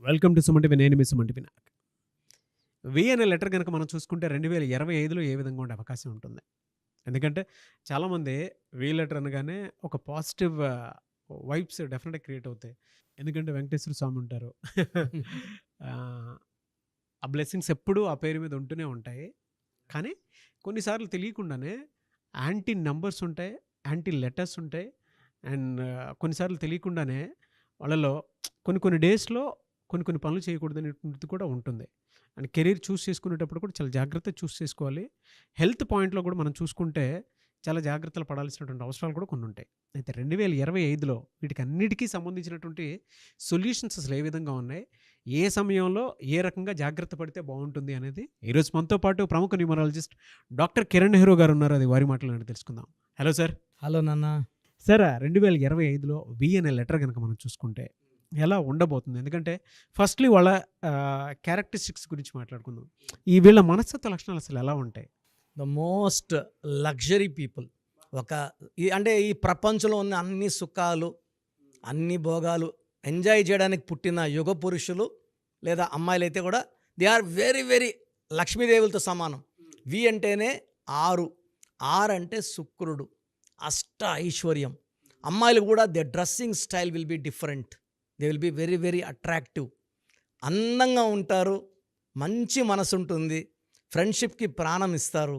Welcome to సుమంటివి. నేను మీ సుమంటి వినాయక్. వి అనే letter గనుక మనం చూసుకుంటే 2025లో ఏ విధంగా ఉండే అవకాశం ఉంటుంది. ఎందుకంటే చాలామంది వి లెటర్ అనగానే ఒక పాజిటివ్ వైబ్స్ డెఫినెట్‌గా క్రియేట్ అవుతాయి. ఎందుకంటే వెంకటేశ్వర స్వామి ఉంటారు. ఆహ్, ఆ బ్లెస్సింగ్స్ ఎప్పుడూ ఆ పేరు మీద ఉంటూనే ఉంటాయి. కానీ కొన్నిసార్లు తెలియకుండానే యాంటీ నంబర్స్ ఉంటాయి. యాంటీ లెటర్స్ ఉంటాయి. అండ్ కొన్నిసార్లు తెలియకుండానే వాళ్ళలో కొన్ని కొన్ని డేస్‌లో కొన్ని పనులు చేయకూడదనేటువంటిది కూడా ఉంటుంది. అండ్ కెరీర్ చూస్ చేసుకునేటప్పుడు కూడా చాలా జాగ్రత్తగా చూస్ చేసుకోవాలి. హెల్త్ పాయింట్‌లో కూడా మనం చూసుకుంటే చాలా జాగ్రత్తలు పడాల్సినటువంటి అవసరాలు కూడా కొన్ని ఉంటాయి. అయితే 2025లో వీటికన్నిటికి సంబంధించినటువంటి సొల్యూషన్స్ అసలు ఏ విధంగా ఉన్నాయి? ఏ సమయంలో ఏ రకంగా జాగ్రత్త పడితే బావుంటుంది అనేది ఈరోజు మనతో పాటు ప్రముఖ న్యూమరాలజిస్ట్ డాక్టర్ కిరణ్ నెహ్రూ గారు ఉన్నారు. అది వారి మాటల్లోనే తెలుసుకుందాం. Hello sir. హలో నాన్న. సార్ 2025లో వి అనే లెటర్ గనక మనం చూసుకుంటే ఎలా ఉండబోతుంది? ఎందుకంటే ఫస్ట్‌లీ వాళ్ళ క్యారెక్టరిస్టిక్స్ గురించి మాట్లాడుకుందాం. ఈ వీళ్ళ మనస్తత్వ లక్షణాలు అసలు ఎలా ఉంటాయి? The most luxury people. అంటే ఈ ప్రపంచంలో ఉన్న అన్ని సుఖాలు, అన్ని భోగాలు ఎంజాయ్ చేయడానికి పుట్టిన యుగ పురుషులు లేదా అమ్మాయిలైతే కూడా దే ఆర్ వెరీ వెరీ లక్ష్మీదేవులతో సమానం. వి అంటేనే 6. 6 అంటే శుక్రుడు, అష్ట ఐశ్వర్యం. అమ్మాయిలు కూడా they dressing style will be different. They will be very very attractive. అందంగా ఉంటారు, మంచి మనసు ఉంటుంది, ఫ్రెండ్షిప్కి ప్రాణం ఇస్తారు,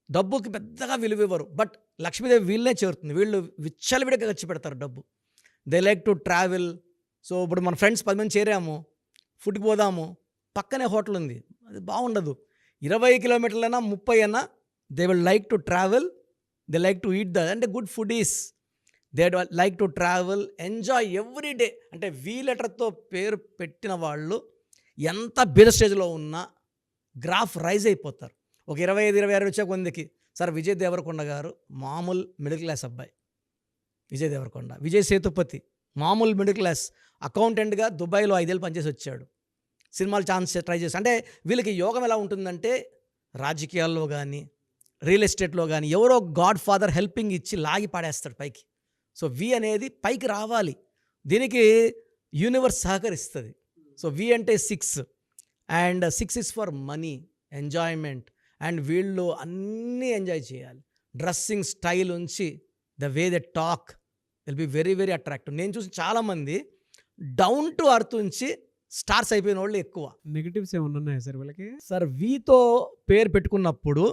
డబ్బుకి పెద్దగా విలువ ఇవ్వరు. బట్ లక్ష్మీదేవి వీళ్ళనే చేరుతుంది. వీళ్ళు విచ్చలవిడిగా ఖర్చు పెడతారు డబ్బు. They like to travel. So ఇప్పుడు మన ఫ్రెండ్స్ 10 మంది చేరాము, ఫుడ్కి పోదాము, పక్కనే హోటల్ ఉంది, అది బాగుండదు. 20 కిలోమీటర్లైనా 30 అయినా they will like to travel. They like to eat అంటే good food is. They like to travel, enjoy every day. అంటే వి లెటర్తో పేరు పెట్టిన వాళ్ళు ఎంత బీద స్టేజ్లో ఉన్నా గ్రాఫ్ రైజ్ అయిపోతారు. ఒక 25, 26 వచ్చే కొందికి సార్ విజయ్ దేవరకొండ గారు మామూలు మిడిల్ క్లాస్ అబ్బాయి. విజయ్ దేవరకొండ, విజయ్ సేతుపతి మామూలు మిడిల్ క్లాస్ అకౌంటెంట్గా దుబాయ్లో 5 ఏళ్ళు పనిచేసి వచ్చాడు. సినిమాలు ఛాన్స్ ట్రై చేసి, అంటే వీళ్ళకి యోగం ఎలా ఉంటుందంటే రాజకీయాల్లో కానీ రియల్ ఎస్టేట్లో కానీ ఎవరో గాడ్ ఫాదర్ హెల్పింగ్ ఇచ్చి లాగి పాడేస్తాడు పైకి. సో వి అనేది పైకి రావాలి, దీనికి యూనివర్స్ సహకరిస్తుంది. సో వి అంటే 6 and 6 is for money, enjoyment. And వీళ్ళు అన్నీ ఎంజాయ్ చేయాలి. డ్రెస్సింగ్ స్టైల్ ఉంచి the way they talk will be very very attractive. నేను చూసి చాలామంది డౌన్ టు అర్త్ ఉంచి స్టార్స్ అయిపోయిన వాళ్ళు ఎక్కువ. నెగటివ్స్ ఏమన్నా ఉన్నాయా సార్ వీళ్ళకి? సార్ వీతో పేరు పెట్టుకున్నప్పుడు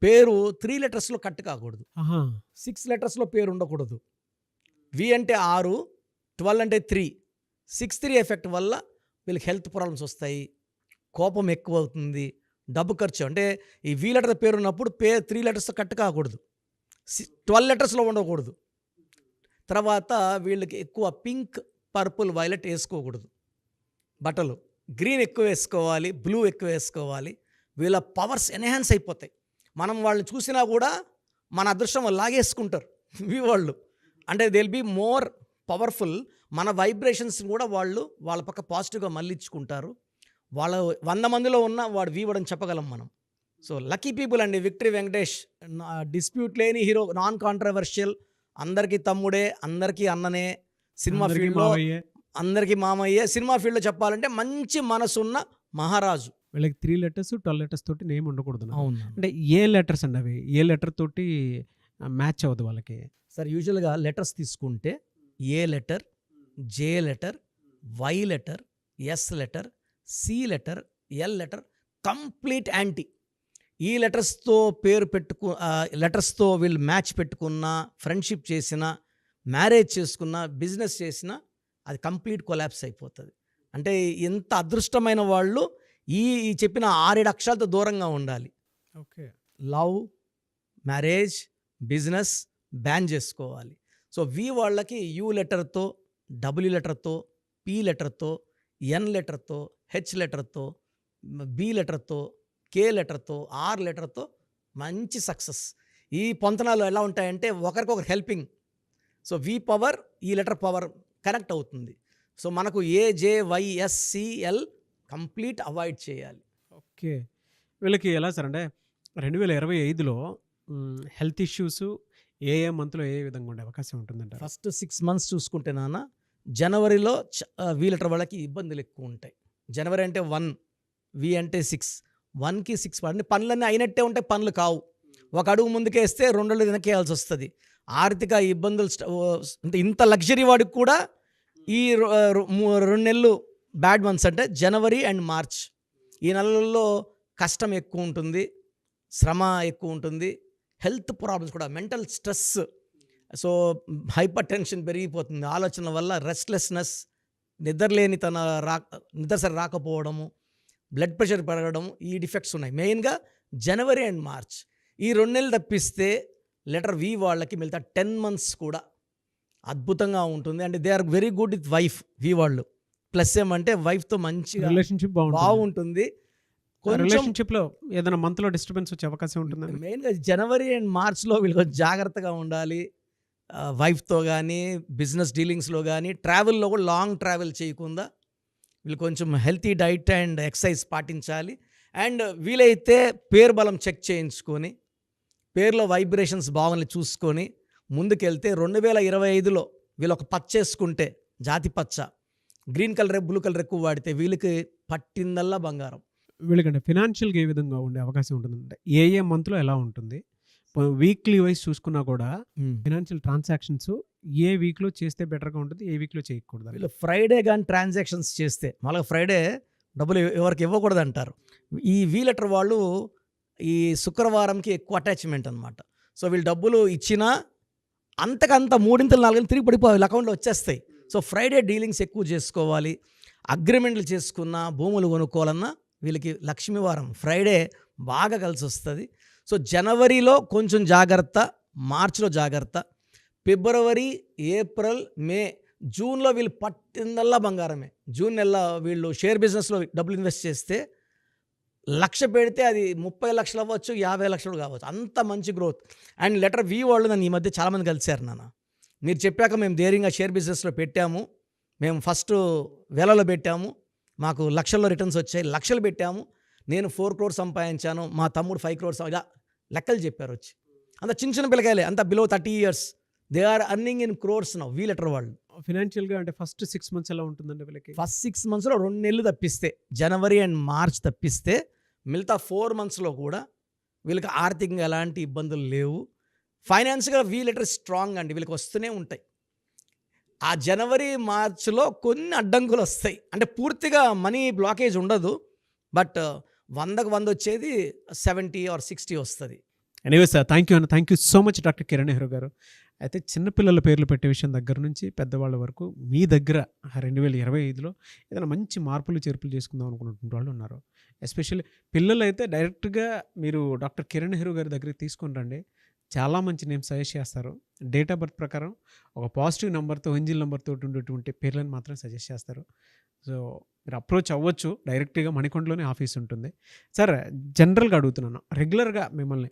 పేరు 3 లెటర్స్లో కట్ కాకూడదు, 6 లెటర్స్లో పేరు ఉండకూడదు. వి అంటే 6, 12 అంటే 3, 6-3 ఎఫెక్ట్ వల్ల వీళ్ళకి హెల్త్ ప్రాబ్లమ్స్ వస్తాయి, కోపం ఎక్కువ అవుతుంది, డబ్బు ఖర్చు. అంటే ఈ వి లెటర్ పేరు ఉన్నప్పుడు 3 లెటర్స్తో కట్ కాకూడదు, 12 లెటర్స్లో ఉండకూడదు. తర్వాత వీళ్ళకి ఎక్కువ పింక్, పర్పుల్, వైలెట్ వేసుకోకూడదు బట్టలు. గ్రీన్ ఎక్కువ వేసుకోవాలి, బ్లూ ఎక్కువ వేసుకోవాలి. వీళ్ళ పవర్స్ ఎన్హాన్స్ అయిపోతాయి. మనం వాళ్ళని చూసినా కూడా మన అదృష్టం లాగేసుకుంటారు వి వాళ్ళు. అంటే they will be more powerful. మన వైబ్రేషన్స్ కూడా వాళ్ళు వాళ్ళ పక్క పాజిటివ్గా మళ్ళించుకుంటారు. వాళ్ళ 100 మందిలో ఉన్న వాడు వీవడని చెప్పగలం మనం. సో లక్కీ పీపుల్ అండి. విక్టరీ వెంకటేష్ డిస్ప్యూట్ లేని హీరో, నాన్ కాంట్రవర్షియల్, అందరికీ తమ్ముడే, అందరికీ అన్ననే, సినిమా ఫీల్డ్లో అందరికీ మామయ్యే. సినిమా ఫీల్డ్లో చెప్పాలంటే మంచి మనసున్న మహారాజు. వీళ్ళకి 3 లెటర్స్ 12 లెటర్స్ తోటి నేమ్ ఉండకూడదు. అవును. అంటే ఏ లెటర్స్ అండి అవి? ఏ లెటర్ తోటి మ్యాచ్ అవ్వదు వాళ్ళకి? సార్ యూజువల్గా లెటర్స్ తీసుకుంటే A letter, J letter, Y letter, S letter, C letter, L letter complete anti. ఈ లెటర్స్తో పేరు లెటర్స్తో వీళ్ళు మ్యాచ్ పెట్టుకున్న, ఫ్రెండ్షిప్ చేసిన, మ్యారేజ్ చేసుకున్న, బిజినెస్ చేసిన అది కంప్లీట్ కొలాప్స్ అయిపోతుంది. అంటే ఎంత అదృష్టమైన వాళ్ళు ఈ చెప్పిన 6-7 అక్షరాలతో దూరంగా ఉండాలి. Okay. Love, marriage, business ban చేసుకోవాలి. సో వి వాళ్ళకి యూ లెటర్తో, డబ్ల్యూ లెటర్తో, పి లెటర్తో, ఎన్ లెటర్తో, హెచ్ లెటర్తో, బి లెటర్తో, కే లెటర్తో, ఆర్ లెటర్తో మంచి సక్సెస్. ఈ పొంతనాలు ఎలా ఉంటాయంటే ఒకరికొకరు హెల్పింగ్. సో వి పవర్ ఈ లెటర్ పవర్ కనెక్ట్ అవుతుంది. సో మనకు A, J, Y, S, C, L complete avoid చేయాలి. ఓకే. వీళ్ళకి ఎలా సార్ అంటే 2025లో హెల్త్ ఇష్యూస్ ఏ మంత్లో ఏ విధంగా ఉండే అవకాశం ఉంటుందంట? ఫస్ట్ 6 మంత్స్ చూసుకుంటే నాన్న జనవరిలో వి లెటర్ వాళ్ళకి ఇబ్బందులు ఎక్కువ ఉంటాయి. జనవరి అంటే 1, వి అంటే 6, 1కి 6 అంటే పనులన్నీ అయినట్టే ఉంటాయి, పనులు కావు. ఒక అడుగు ముందుకేస్తే 2 అడుగులు వెనకేయాల్సి వస్తుంది. ఆర్థిక ఇబ్బందులు అంటే ఇంత లగ్జరీ వాడికి కూడా ఈ 2 నెలలు బ్యాడ్ మంత్స్ అంటే జనవరి అండ్ మార్చ్. ఈ నెలల్లో కష్టం ఎక్కువ ఉంటుంది, శ్రమ ఎక్కువ ఉంటుంది, హెల్త్ ప్రాబ్లమ్స్ కూడా, mental stress, so hyper tension పెరిగిపోతుంది, ఆలోచనల వల్ల రెస్ట్లెస్నెస్, నిద్ర సరి రాకపోవడము, బ్లడ్ ప్రెషర్ పెరగడం, ఈ డిఫెక్ట్స్ ఉన్నాయి మెయిన్గా జనవరి అండ్ మార్చ్. ఈ 2 నెలలు తప్పిస్తే లెటర్ వి వాళ్ళకి మిగతా 10 months కూడా అద్భుతంగా ఉంటుంది. And they are very good with wife. V వాళ్ళు ప్లస్ ఏమంటే వైఫ్తో మంచిగా రిలేషన్షిప్ బాగుంటుంది. కొంచెం రిలేషన్షిప్లో ఏదైనా మంత్లో డిస్టర్బెన్స్ వచ్చే అవకాశం ఉంటుంది. మెయిన్గా జనవరి అండ్ మార్చ్లో వీళ్ళు కొంచెం జాగ్రత్తగా ఉండాలి. వైఫ్తో కానీ, బిజినెస్ డీలింగ్స్లో కానీ, ట్రావెల్లో కూడా లాంగ్ ట్రావెల్ చేయకుండా వీళ్ళు కొంచెం హెల్తీ డైట్ అండ్ ఎక్సర్సైజ్ పాటించాలి. అండ్ వీలైతే పేరు బలం చెక్ చేయించుకొని, పేరులో వైబ్రేషన్స్ బాగుంది చూసుకొని ముందుకెళ్తే 2025లో వీళ్ళు ఒక పచ్చ వేసుకుంటే, జాతి పచ్చ, గ్రీన్ కలర్, బ్లూ కలర్ ఎక్కువ వాడితే వీళ్ళకి పట్టిందల్లా బంగారం. వీళ్ళకంటే ఫినాన్షియల్గా ఏ విధంగా ఉండే అవకాశం ఉంటుందంటే ఏ మంత్లో ఎలా ఉంటుంది, వీక్లీ వైజ్ చూసుకున్నా కూడా ఫినాన్షియల్ ట్రాన్సాక్షన్స్ ఏ వీక్లో చేస్తే బెటర్గా ఉంటుంది, ఏ వీక్లో చేయకూడదు. వీళ్ళు ఫ్రైడే కానీ ట్రాన్సాక్షన్స్ చేస్తే, మళ్ళీ ఫ్రైడే డబ్బులు ఎవరికి ఇవ్వకూడదు అంటారు. ఈ వి లెటర్ వాళ్ళు ఈ శుక్రవారంకి ఎక్కువ అటాచ్మెంట్ అనమాట. సో వీళ్ళు డబ్బులు ఇచ్చినా అంతకంత 3 4 తిరిగి పడిపోయి వీళ్ళ అకౌంట్లో వచ్చేస్తాయి. సో ఫ్రైడే డీలింగ్స్ ఎక్కువ చేసుకోవాలి. అగ్రిమెంట్లు చేసుకున్న, భూములు కొనుక్కోవాలన్నా వీళ్ళకి లక్ష్మీవారం ఫ్రైడే బాగా కలిసి వస్తుంది. సో జనవరిలో కొంచెం జాగ్రత్త, మార్చిలో జాగ్రత్త, ఫిబ్రవరి, ఏప్రిల్, మే, జూన్లో వీళ్ళు పట్టిందల్లా బంగారమే. జూన్ నెల వీళ్ళు షేర్ బిజినెస్లో డబ్బులు ఇన్వెస్ట్ చేస్తే 1,00,000 పెడితే అది 30 లక్షలు అవ్వచ్చు, 50 లక్షలు కావచ్చు, అంత మంచి గ్రోత్. అండ్ లెటర్ వి వాళ్ళు నన్ను ఈ మధ్య చాలామంది కలిశారు. మీరు చెప్పాక మేము ధైర్యంగా షేర్ బిజినెస్లో పెట్టాము, మేము ఫస్ట్ వేలలో పెట్టాము, మాకు లక్షల్లో రిటర్న్స్ వచ్చాయి, లక్షలు పెట్టాము, నేను 4 crores సంపాదించాను, మా తమ్ముడు 5 crores, ఇలా లెక్కలు చెప్పారు వచ్చి. అంత చిన్న చిన్న పిల్లకాయలే, అంత below 30 years, they are earning in crores now we letter వాళ్ళు. ఫినాన్షియల్గా అంటే ఫస్ట్ 6 months ఎలా ఉంటుందండి వీళ్ళకి? ఫస్ట్ 6 monthsలో 2 నెలలు తప్పిస్తే, జనవరి అండ్ మార్చ్ తప్పిస్తే, మిగతా 4 monthsలో కూడా వీళ్ళకి ఆర్థికంగా ఎలాంటి ఇబ్బందులు లేవు. ఫైనాన్స్గా వి లెటర్ స్ట్రాంగ్ అండి, వీళ్ళకి వస్తూనే ఉంటాయి. ఆ జనవరి మార్చ్లో కొన్ని అడ్డంకులు వస్తాయి, అంటే పూర్తిగా మనీ బ్లాకేజ్ ఉండదు, బట్ 100కి 100 వచ్చేది 70 or 60 వస్తుంది. ఎనీవే సార్, థ్యాంక్ యూ అన్న, thank you so much doctor Kiran Nehru గారు. అయితే చిన్నపిల్లల పేర్లు పెట్టే విషయం దగ్గర నుంచి పెద్దవాళ్ళ వరకు మీ దగ్గర 2025లో ఏదైనా మంచి మార్పులు చేర్పులు చేసుకుందాం అనుకున్నటువంటి వాళ్ళు ఉన్నారు. ఎస్పెషల్లీ పిల్లలు అయితే డైరెక్ట్గా మీరు డాక్టర్ కిరణ్ నెహ్రూ గారి దగ్గరికి తీసుకొని రండి, చాలా మంచి నేమ్స్ సజెస్ట్ చేస్తారు. డేట్ ఆఫ్ బర్త్ ప్రకారం ఒక పాజిటివ్ నెంబర్తో, ఎంజిల్ నెంబర్తో ఉండేటువంటి పేర్లను మాత్రం సజెస్ట్ చేస్తారు. సో మీరు అప్రోచ్ అవ్వచ్చు, డైరెక్ట్గా మణికొండలోనే ఆఫీస్ ఉంటుంది. సార్ జనరల్గా అడుగుతున్నాను, రెగ్యులర్గా మిమ్మల్ని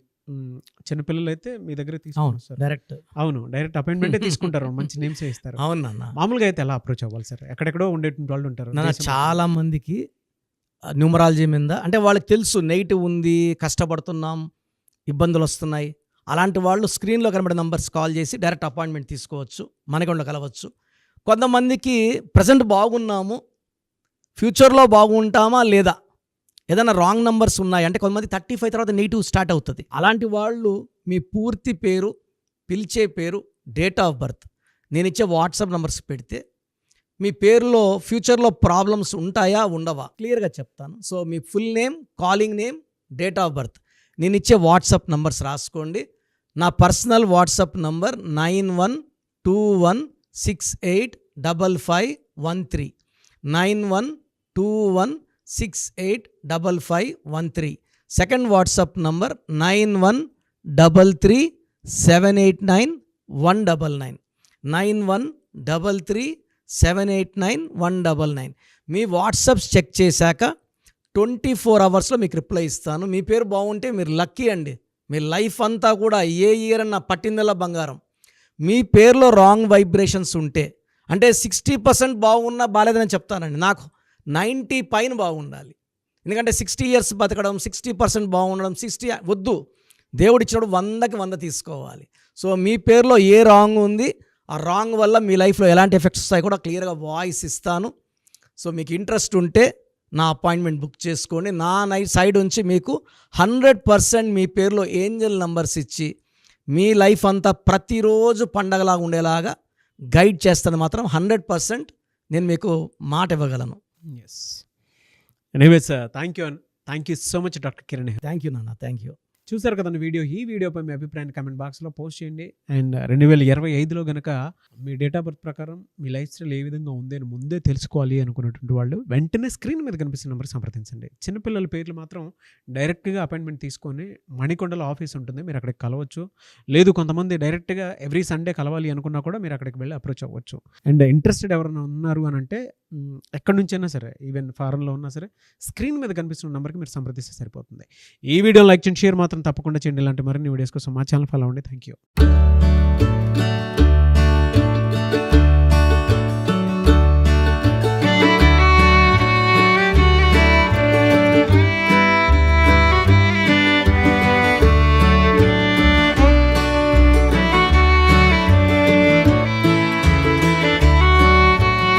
చిన్నపిల్లలు అయితే మీ దగ్గర తీసుకుంటారు డైరెక్ట్? అవును, డైరెక్ట్ అపాయింట్మెంటే తీసుకుంటారు, మంచి నేమ్స్ ఇస్తారు. అవును. మామూలుగా అయితే ఎలా అప్రోచ్ అవ్వాలి సార్? ఎక్కడెక్కడో ఉండేటువంటి వాళ్ళు ఉంటారు. చాలా మందికి న్యూమరాలజీ మీద అంటే వాళ్ళకి తెలుసు నెగిటివ్ ఉంది, కష్టపడుతున్నాం, ఇబ్బందులు వస్తున్నాయి, అలాంటి వాళ్ళు స్క్రీన్లో కనబడే నంబర్స్ కాల్ చేసి డైరెక్ట్ అపాయింట్మెంట్ తీసుకోవచ్చు, మనకుండా కలవచ్చు. కొంతమందికి ప్రజెంట్ బాగున్నాము, ఫ్యూచర్లో బాగుంటామా లేదా, ఏదైనా రాంగ్ నంబర్స్ ఉన్నాయి అంటే, కొంతమంది 35 తర్వాత నెగిటివ్ స్టార్ట్ అవుతుంది. అలాంటి వాళ్ళు మీ పూర్తి పేరు, పిలిచే పేరు, డేట్ ఆఫ్ బర్త్, నేను ఇచ్చే వాట్సాప్ నంబర్స్ పెడితే మీ పేరులో ఫ్యూచర్లో ప్రాబ్లమ్స్ ఉంటాయా ఉండవా క్లియర్గా చెప్తాను. So me full name, calling name, date of birth, నేను ఇచ్చే వాట్సాప్ నంబర్స్ రాసుకోండి. నా personal WhatsApp number 9121685513, 9121685513. Second WhatsApp number 9133789199, 9133789199. మీ వాట్సాప్స్ చెక్ చేశాక 24 hours మీకు రిప్లై ఇస్తాను. మీ పేరు బాగుంటే మీరు లక్కీ అండి, మీ లైఫ్ అంతా కూడా ఏ ఇయర్ అన్న పట్టిందల్లా బంగారం. మీ పేరులో రాంగ్ వైబ్రేషన్స్ ఉంటే, అంటే 60% బాగున్నా బాలేదని చెప్తానండి, నాకు 90 పైన బాగుండాలి. ఎందుకంటే 60 years బతకడం, 60% బాగుండడం, 60 వద్దు. దేవుడు ఇచ్చినప్పుడు 100కి 100 తీసుకోవాలి. సో మీ పేరులో ఏ రాంగ్ ఉంది, ఆ రాంగ్ వల్ల మీ లైఫ్లో ఎలాంటి ఎఫెక్ట్స్ వస్తాయి కూడా క్లియర్గా వాయిస్ ఇస్తాను. సో మీకు ఇంట్రెస్ట్ ఉంటే నా అపాయింట్మెంట్ బుక్ చేసుకోండి. నా సైడ్ నుంచి మీకు 100% మీ పేరులో ఏంజల్ నంబర్స్ ఇచ్చి మీ లైఫ్ అంతా ప్రతిరోజు పండగలాగా ఉండేలాగా గైడ్ చేస్తాను. మాత్రం 100% నేను మీకు మాట ఇవ్వగలను. Yes. Anyways thank you so much doctor Kiran. Thank you నాన్న, థ్యాంక్ యూ. చూసారు కదండి వీడియో. ఈ వీడియోపై మీ అభిప్రాయాన్ని కామెంట్ బాక్స్లో పోస్ట్ చేయండి. అండ్ 2025లో కనుక మీ డేట్ ఆఫ్ బర్త్ ప్రకారం మీ లైఫ్ స్టైల్ ఏ విధంగా ఉంది అని ముందే తెలుసుకోవాలి అనుకున్నటువంటి వాళ్ళు వెంటనే స్క్రీన్ మీద కనిపిస్తున్న నెంబర్ సంప్రదించండి. చిన్నపిల్లల పేర్లు మాత్రం డైరెక్ట్గా అపాయింట్మెంట్ తీసుకొని మణికొండలో ఆఫీస్ ఉంటుంది, మీరు అక్కడికి కలవచ్చు. లేదు కొంతమంది డైరెక్ట్గా ఎవ్రీ సండే కలవాలి అనుకున్నా కూడా మీరు అక్కడికి వెళ్ళి అప్రోచ్ అవ్వచ్చు. అండ్ ఇంట్రెస్టెడ్ ఎవరైనా ఉన్నారు అని అంటే ఎక్కడి నుంచైనా సరే, ఈవెన్ ఫారెన్లో ఉన్నా సరే, స్క్రీన్ మీద కనిపిస్తున్న నెంబర్కి మీరు సంప్రదిస్తే సరిపోతుంది. ఈ వీడియో లైక్ చేయండి, షేర్ మాత్రం తప్పకుండా చేయండి. ఇలాంటి మరిన్ని వీడియోస్ కోసం మా ఛానల్ ఫాలో అవ్వండి. Thank you.